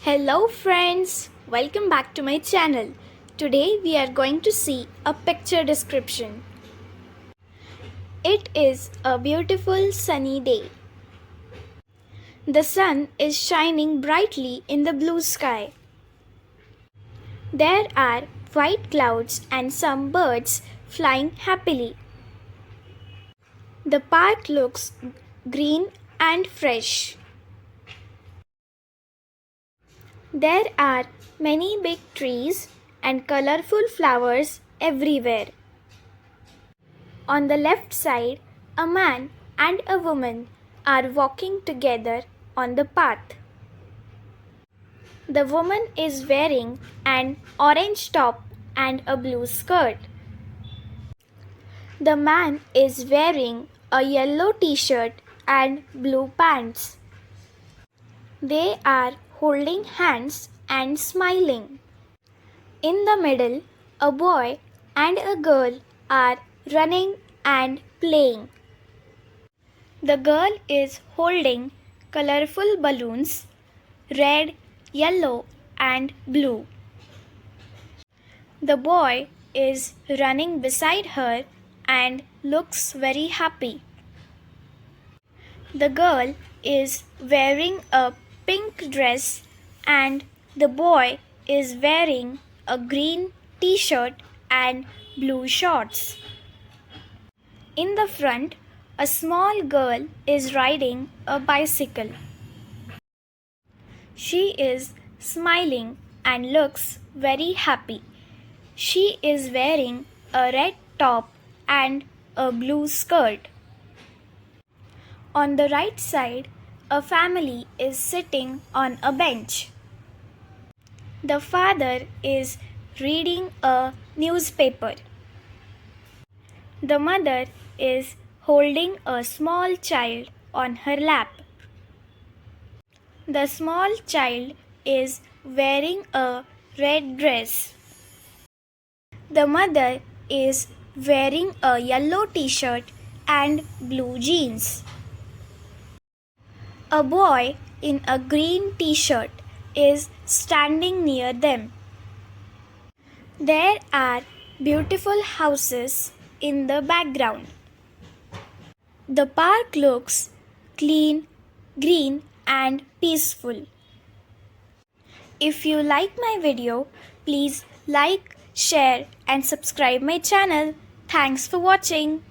Hello friends, welcome back to my channel. Today we are going to see a picture description. It is a beautiful sunny day. The sun is shining brightly in the blue sky. There are white clouds and some birds flying happily. The park looks green and fresh. There are many big trees and colorful flowers everywhere. On the left side, a man and a woman are walking together on the path. The woman is wearing an orange top and a blue skirt. The man is wearing a yellow t-shirt and blue pants. They are holding hands and smiling. In the middle, a boy and a girl are running and playing. The girl is holding colorful balloons, red, yellow, and blue. The boy is running beside her and looks very happy. The girl is wearing a pink dress and the boy is wearing a green t-shirt and blue shorts. In the front, a small girl is riding a bicycle. She is smiling and looks very happy. She is wearing a red top and a blue skirt. On the right side, a family is sitting on a bench. The father is reading a newspaper. The mother is holding a small child on her lap. The small child is wearing a red dress. The mother is wearing a yellow t-shirt and blue jeans. A boy in a green t-shirt is standing near them. There are beautiful houses in the background. The park looks clean, green, and peaceful. If you like my video, please like, share, and subscribe my channel. Thanks for watching.